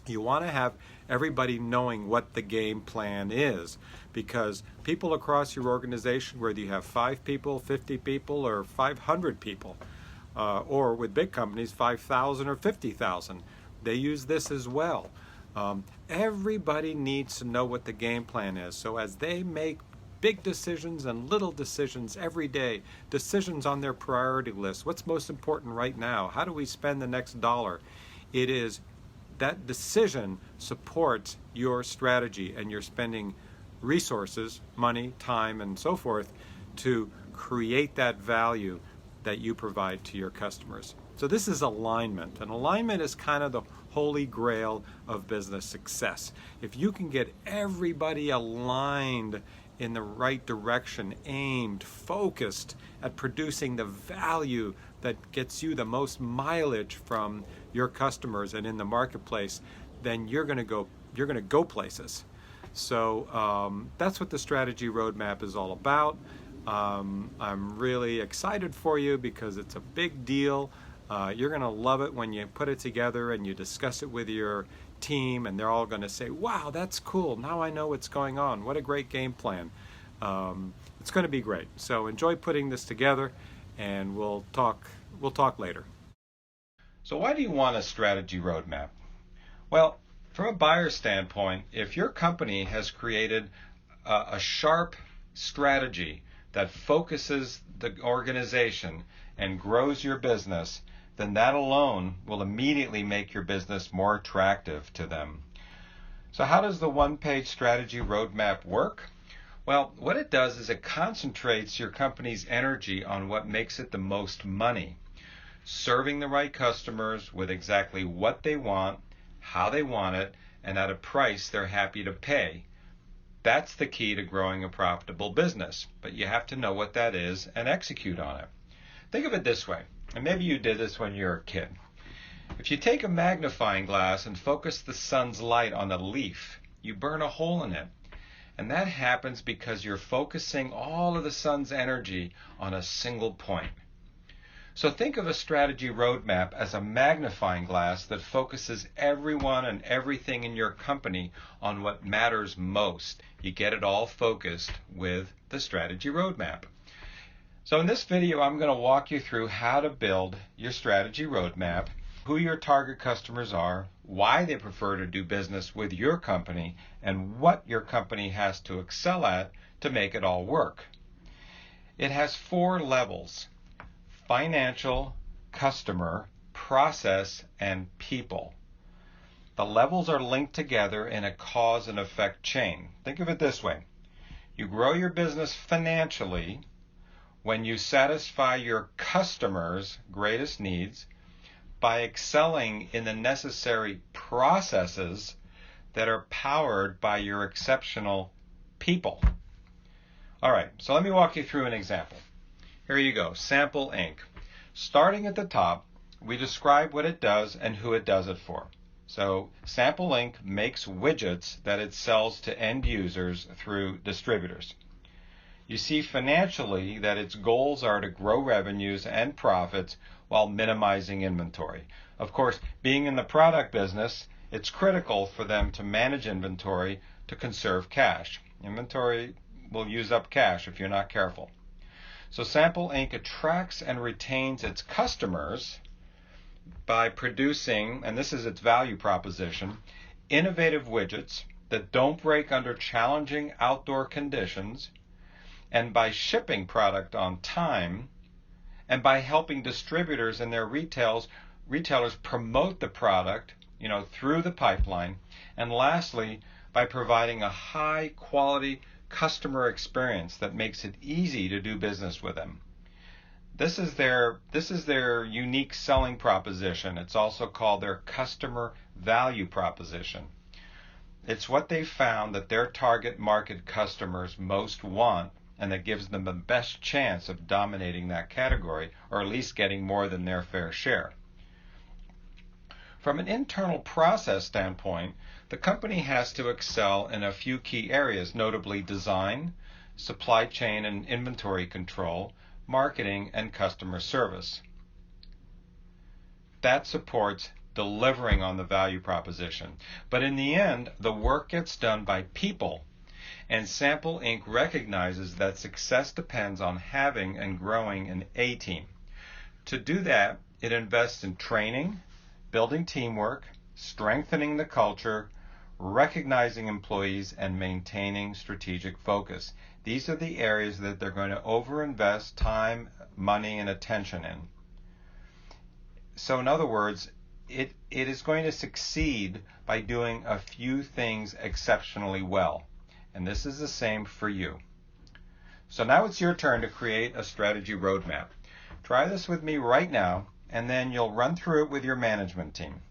You want to have everybody knowing what the game plan is, because people across your organization, whether you have 5 people, 50 people, or 500 people, or with big companies, 5,000 or 50,000, they use this as well. Everybody needs to know what the game plan is. So as they make big decisions and little decisions every day, decisions on their priority list, what's most important right now? How do we spend the next dollar? It is that decision supports your strategy, and you're spending resources, money, time, and so forth to create that value that you provide to your customers. So this is alignment, and alignment is kind of the holy grail of business success. If you can get everybody aligned in the right direction, aimed, focused at producing the value that gets you the most mileage from your customers and in the marketplace, then you're going to go places. So that's what the strategy roadmap is all about. I'm really excited for you because it's a big deal. You're going to love it when you put it together and you discuss it with your team, and they're all going to say, wow, that's cool. Now I know what's going on. What a great game plan. It's going to be great. So enjoy putting this together, and we'll talk later. So why do you want a strategy roadmap? Well, from a buyer standpoint, if your company has created a sharp strategy that focuses the organization and grows your business, then that alone will immediately make your business more attractive to them. So how does the one-page strategy roadmap work? Well, what it does is it concentrates your company's energy on what makes it the most money. Serving the right customers with exactly what they want, how they want it, and at a price they're happy to pay. That's the key to growing a profitable business, but you have to know what that is and execute on it. Think of it this way, and maybe you did this when you were a kid. If you take a magnifying glass and focus the sun's light on a leaf, you burn a hole in it. And that happens because you're focusing all of the sun's energy on a single point. So think of a strategy roadmap as a magnifying glass that focuses everyone and everything in your company on what matters most. You get it all focused with the strategy roadmap. So in this video, I'm going to walk you through how to build your strategy roadmap, who your target customers are, why they prefer to do business with your company, and what your company has to excel at to make it all work. It has 4 levels: financial, customer, process, and people. The levels are linked together in a cause and effect chain. Think of it this way. You grow your business financially when you satisfy your customers' greatest needs by excelling in the necessary processes that are powered by your exceptional people. All right, so let me walk you through an example. Here you go, Sample Ink. Starting at the top, we describe what it does and who it does it for. So Sample Ink makes widgets that it sells to end users through distributors. You see financially that its goals are to grow revenues and profits while minimizing inventory. Of course, being in the product business, it's critical for them to manage inventory to conserve cash. Inventory will use up cash if you're not careful. So Sample Ink attracts and retains its customers by producing, and this is its value proposition, innovative widgets that don't break under challenging outdoor conditions, and by shipping product on time, and by helping distributors and their retailers promote the product, through the pipeline, and lastly, by providing a high quality customer experience that makes it easy to do business with them. This is their unique selling proposition. It's also called their customer value proposition. It's what they found that their target market customers most want, and that gives them the best chance of dominating that category, or at least getting more than their fair share. From an internal process standpoint, the company has to excel in a few key areas, notably design, supply chain and inventory control, marketing, and customer service. That supports delivering on the value proposition. But in the end, the work gets done by people, and Sample Inc. recognizes that success depends on having and growing an A team. To do that, it invests in training, building teamwork, strengthening the culture, recognizing employees, and maintaining strategic focus. These are the areas that they're going to overinvest time, money, and attention in. So in other words, it is going to succeed by doing a few things exceptionally well. And this is the same for you. So now it's your turn to create a strategy roadmap. Try this with me right now, and then you'll run through it with your management team.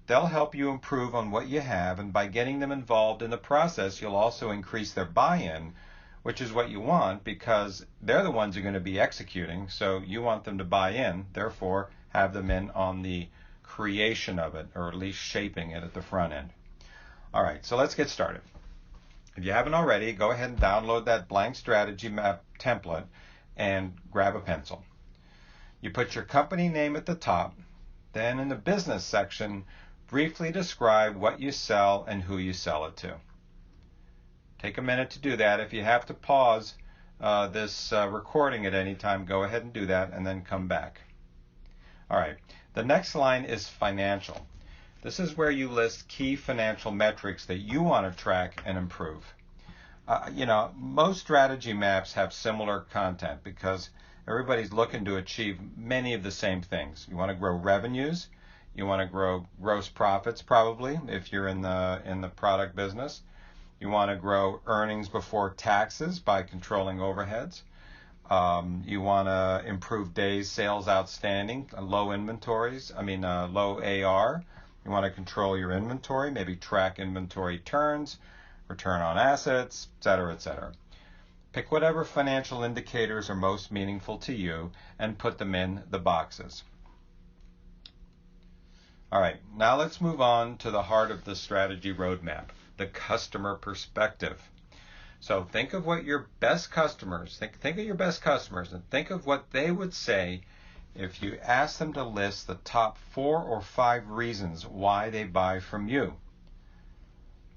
They'll help you improve on what you have, and by getting them involved in the process, you'll also increase their buy-in, which is what you want because they're the ones who are going to be executing, so you want them to buy in, therefore have them in on the creation of it, or at least shaping it at the front end. All right, so let's get started. If you haven't already, go ahead and download that blank strategy map template and grab a pencil. You put your company name at the top, then in the business section, briefly describe what you sell and who you sell it to. Take a minute to do that. If you have to pause this recording at any time, go ahead and do that and then come back. All right, the next line is financial. This is where you list key financial metrics that you want to track and improve. Most strategy maps have similar content because everybody's looking to achieve many of the same things. You want to grow revenues. You want to grow gross profits, probably, if you're in the product business. You want to grow earnings before taxes by controlling overheads. You want to improve days sales outstanding, low AR. You want to control your inventory, maybe track inventory turns, return on assets, etc., etc. Pick whatever financial indicators are most meaningful to you and put them in the boxes. All right, now let's move on to the heart of the strategy roadmap, the customer perspective. So think of what your best customers, think of your best customers and think of what they would say if you ask them to list the top 4 or 5 reasons why they buy from you.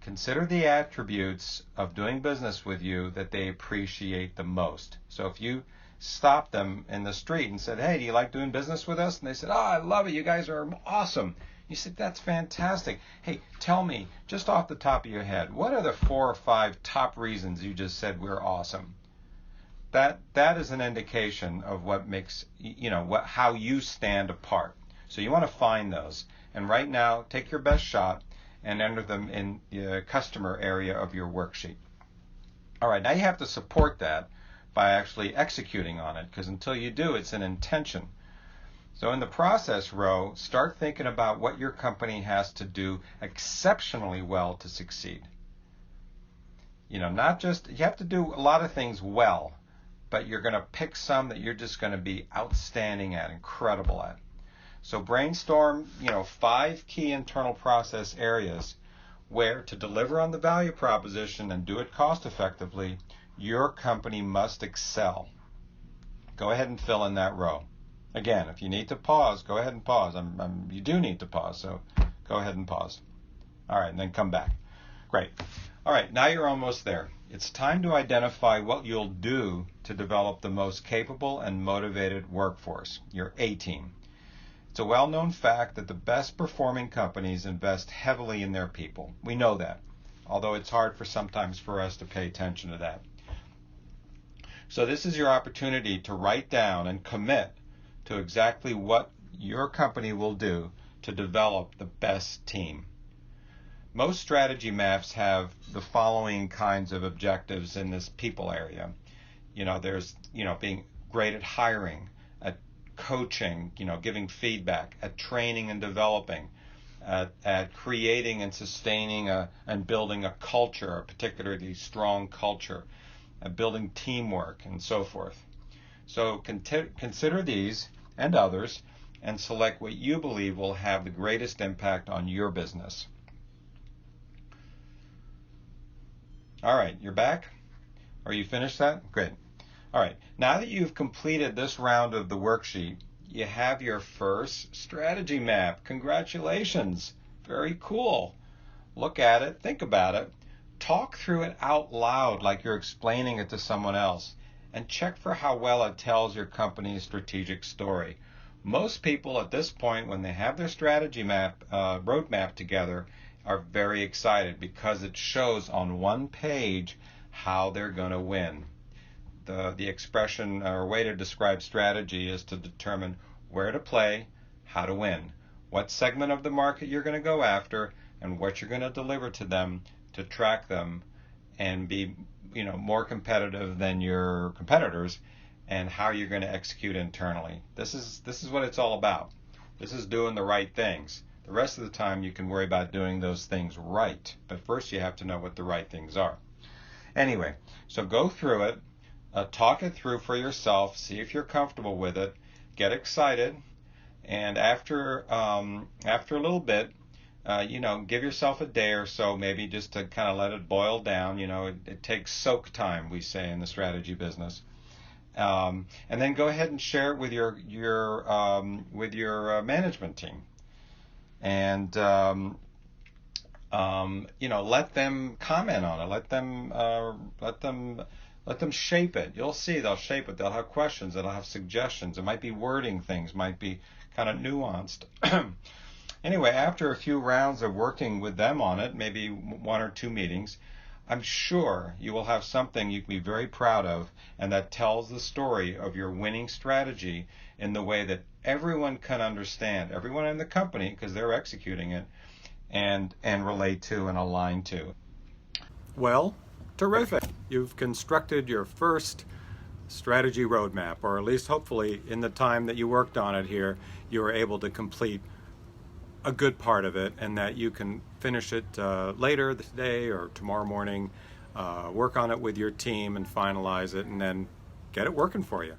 Consider the attributes of doing business with you that they appreciate the most. So if you stopped them in the street and said, hey, do you like doing business with us? And they said, oh, I love it. You guys are awesome. You said, that's fantastic. Hey, tell me, just off the top of your head, what are the 4 or 5 top reasons you just said we're awesome? That is an indication of what makes, how you stand apart. So you want to find those. And right now, take your best shot and enter them in the customer area of your worksheet. All right, now you have to support that by actually executing on it, because until you do, it's an intention. So in the process row, start thinking about what your company has to do exceptionally well to succeed. You have to do a lot of things well, but you're going to pick some that you're just going to be outstanding at, incredible at. So brainstorm, 5 key internal process areas where, to deliver on the value proposition and do it cost effectively, your company must excel. Go ahead and fill in that row. Again, if you need to pause, go ahead and pause. You do need to pause, so go ahead and pause. All right, and then come back. Great. All right, now you're almost there. It's time to identify what you'll do to develop the most capable and motivated workforce, your A team. It's a well-known fact that the best performing companies invest heavily in their people. We know that, although it's hard sometimes for us to pay attention to that. So this is your opportunity to write down and commit to exactly what your company will do to develop the best team. Most strategy maps have the following kinds of objectives in this people area. There's, being great at hiring, at coaching, giving feedback, at training and developing, at creating and sustaining and building a culture, a particularly strong culture, at building teamwork, and so forth. So consider these and others and select what you believe will have the greatest impact on your business. All right, you're back? Or you finished that? Great. All right, now that you've completed this round of the worksheet, you have your first strategy map. Congratulations. Very cool. Look at it, think about it, talk through it out loud like you're explaining it to someone else, and check for how well it tells your company's strategic story. Most people at this point, when they have their strategy map, roadmap together, are very excited because it shows on one page how they're going to win. The expression or way to describe strategy is to determine where to play, how to win, what segment of the market you're going to go after, and what you're going to deliver to them to track them and be, more competitive than your competitors, and how you're going to execute internally. This is what it's all about. This is doing the right things. The rest of the time you can worry about doing those things right, but first you have to know what the right things are. Anyway, so go through it, talk it through for yourself, see if you're comfortable with it, get excited, and after a little bit, give yourself a day or so, maybe just to kind of let it boil down. It takes soak time, we say in the strategy business. And then go ahead and share it with your management team, and let them comment on it. Let them shape it. You'll see they'll shape it. They'll have questions. They'll have suggestions. It might be wording things. Might be kind of nuanced. Anyway, after a few rounds of working with them on it, maybe 1 or 2 meetings, I'm sure you will have something you can be very proud of, and that tells the story of your winning strategy in the way that everyone can understand, everyone in the company, because they're executing it, and relate to and align to. Well, terrific. You've constructed your first strategy roadmap, or at least hopefully in the time that you worked on it here, you were able to complete a good part of it, and that you can finish it later today or tomorrow morning, work on it with your team and finalize it, and then get it working for you.